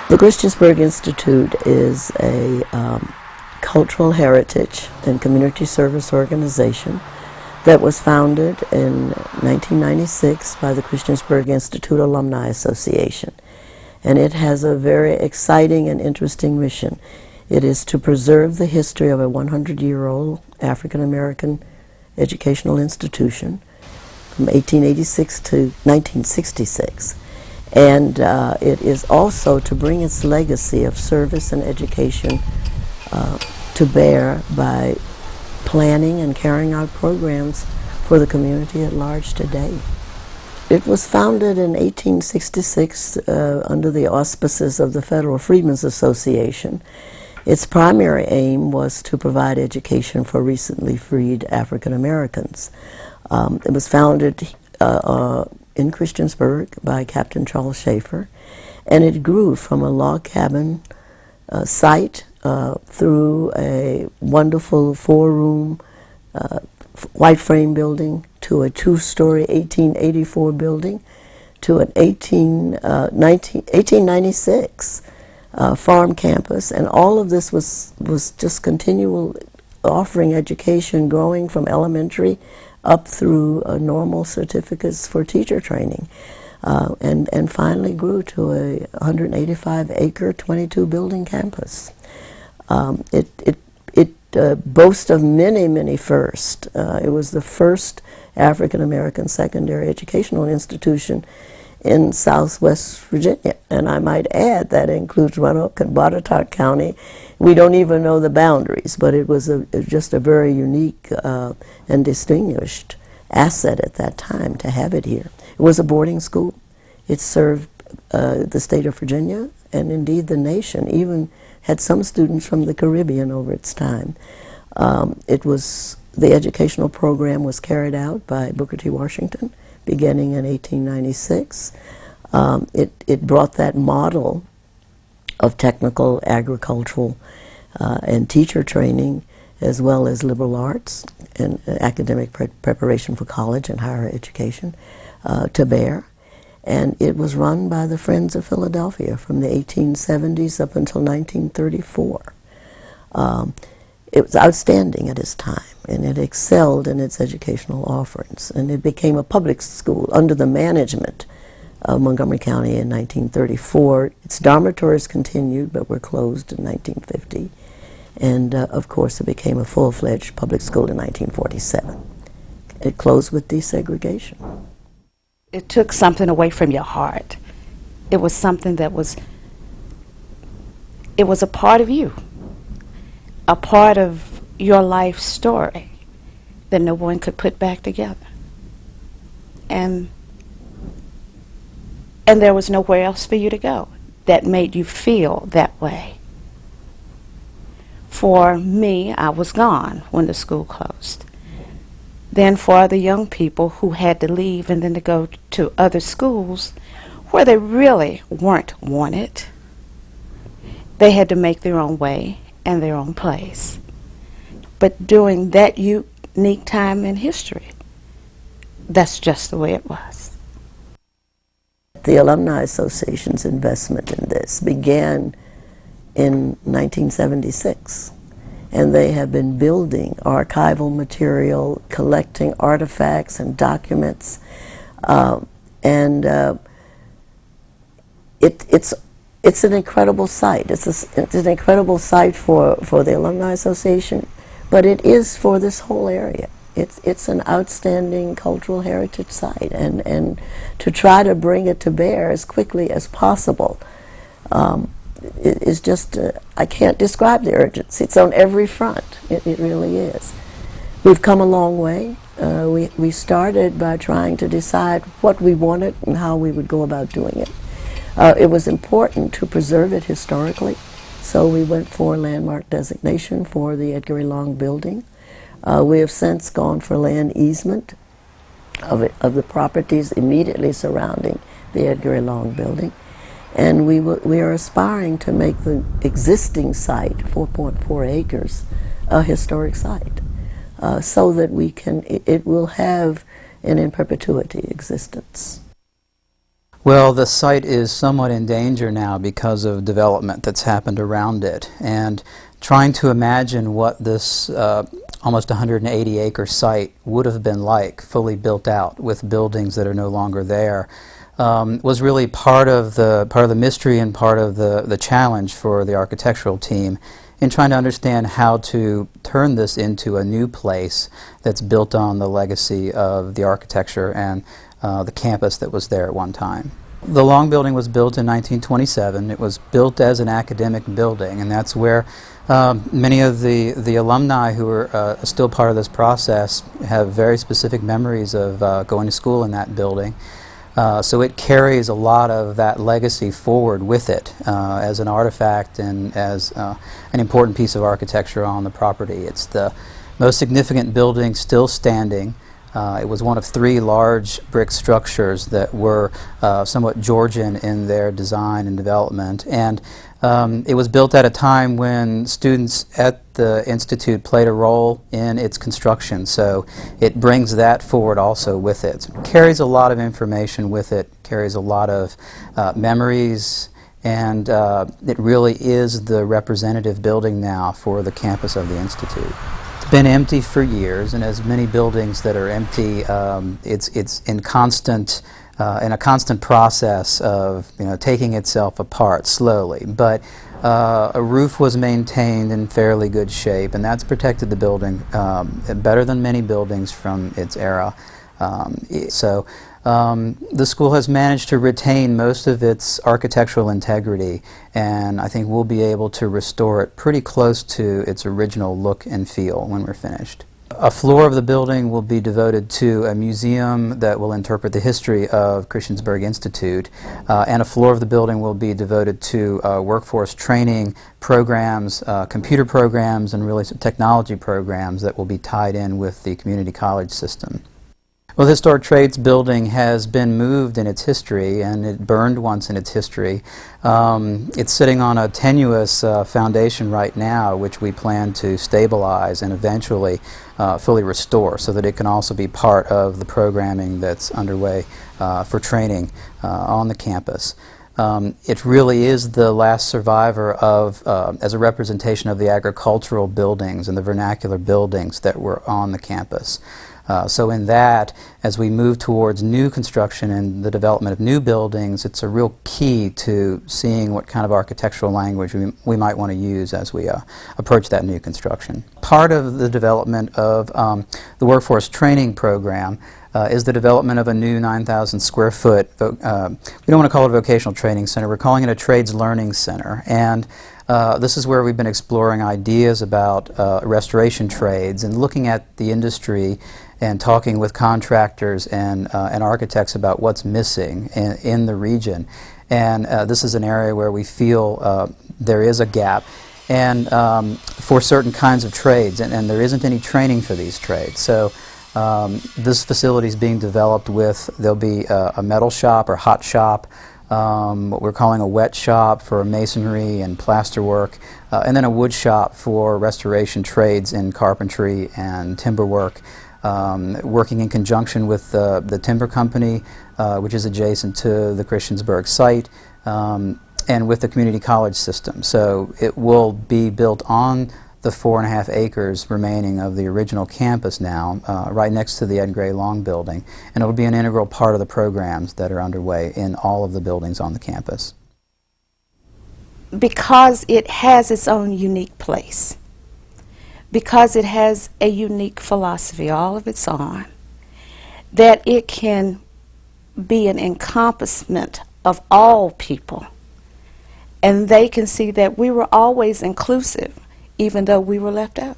The Christiansburg Institute is a cultural heritage and community service organization that was founded in 1996 by the Christiansburg Institute Alumni Association. And it has a very exciting and interesting mission. It is to preserve the history of a 100-year-old African-American educational institution from 1886 to 1966. And it is also to bring its legacy of service and education to bear by planning and carrying out programs for the community at large today. It was founded in 1866 under the auspices of the Federal Freedmen's Association. Its primary aim was to provide education for recently freed African Americans. It was founded in Christiansburg by Captain Charles Schaefer, and it grew from a log cabin site through a wonderful four-room white frame building to a two-story 1884 building to an 1896 farm campus, and all of this was just continual offering education, growing from elementary up through normal certificates for teacher training, and finally grew to a 185-acre, 22-building campus. It boasts of many firsts. It was the first African-American secondary educational institution in Southwest Virginia, and I might add that includes Roanoke and Botetourt County. We don't even know the boundaries, but it was just a very unique and distinguished asset at that time to have it here. It was a boarding school. It served the state of Virginia and indeed the nation, even had some students from the Caribbean over its time. The educational program was carried out by Booker T. Washington beginning in 1896. It brought that model of technical, agricultural, and teacher training, as well as liberal arts and academic preparation for college and higher education, to bear. And it was run by the Friends of Philadelphia from the 1870s up until 1934. It was outstanding at its time, and it excelled in its educational offerings. And it became a public school under the management of Montgomery County in 1934. Its dormitories continued, but were closed in 1950. And of course, it became a full-fledged public school in 1947. It closed with desegregation. It took something away from your heart. It was something that it was a part of you, a part of your life story that no one could put back together. And there was nowhere else for you to go that made you feel that way. For me, I was gone when the school closed. Then for the young people who had to leave and then to go to other schools where they really weren't wanted, they had to make their own way and their own place. But during that unique time in history, that's just the way it was. The Alumni Association's investment in this began in 1976. And they have been building archival material, collecting artifacts and documents, it's an incredible site. It's an incredible site for the Alumni Association, but it is for this whole area. It's an outstanding cultural heritage site, and to try to bring it to bear as quickly as possible is just, I can't describe the urgency. It's on every front. It really is. We've come a long way. We started by trying to decide what we wanted and how we would go about doing it. It was important to preserve it historically, so we went for landmark designation for the Edgar A. Long building. We have since gone for land easement of the properties immediately surrounding the Edgar A. Long building. And we are aspiring to make the existing site, 4.4 acres, a historic site, so that it will have an in perpetuity existence. Well, the site is somewhat in danger now because of development that's happened around it, and trying to imagine what this almost 180-acre site would have been like, fully built out with buildings that are no longer there, was really part of the mystery and part of the challenge for the architectural team in trying to understand how to turn this into a new place that's built on the legacy of the architecture and the campus that was there at one time. The Long Building was built in 1927. It was built as an academic building, and that's where many of the alumni who are still part of this process have very specific memories of going to school in that building. So it carries a lot of that legacy forward with it as an artifact and as an important piece of architecture on the property. It's the most significant building still standing. It was one of 3 large brick structures that were somewhat Georgian in their design and development. And it was built at a time when students at the Institute played a role in its construction, so it brings that forward also with it. It carries a lot of information with it, carries a lot of memories, and it really is the representative building now for the campus of the Institute. It's been empty for years, and as many buildings that are empty, it's in a constant process of taking itself apart slowly. But a roof was maintained in fairly good shape, and that's protected the building better than many buildings from its era. The school has managed to retain most of its architectural integrity, and I think we'll be able to restore it pretty close to its original look and feel when we're finished. A floor of the building will be devoted to a museum that will interpret the history of Christiansburg Institute, and a floor of the building will be devoted to workforce training programs, computer programs, and really some technology programs that will be tied in with the community college system. Well, the Historic Trades building has been moved in its history, and it burned once in its history. It's sitting on a tenuous foundation right now, which we plan to stabilize and eventually fully restore so that it can also be part of the programming that's underway for training on the campus. It really is the last survivor of, as a representation of the agricultural buildings and the vernacular buildings that were on the campus. So in that, as we move towards new construction and the development of new buildings, it's a real key to seeing what kind of architectural language we might want to use as we approach that new construction. Part of the development of the workforce training program is the development of a new 9,000 square foot, we don't want to call it a vocational training center, we're calling it a trades learning center. And this is where we've been exploring ideas about restoration trades and looking at the industry and talking with contractors and architects about what's missing in the region. And this is an area where we feel there is a gap and for certain kinds of trades, and there isn't any training for these trades. So this facility is being developed with, there'll be a metal shop or hot shop, what we're calling a wet shop for masonry and plaster work, and then a wood shop for restoration trades in carpentry and timber work, working in conjunction with the timber company, which is adjacent to the Christiansburg site, and with the community college system. So it will be built on the 4.5 acres remaining of the original campus now, right next to the Ed Gray Long building, and it will be an integral part of the programs that are underway in all of the buildings on the campus. Because it has its own unique place, because it has a unique philosophy all of its own, that it can be an encompassment of all people, and they can see that we were always inclusive even though we were left out.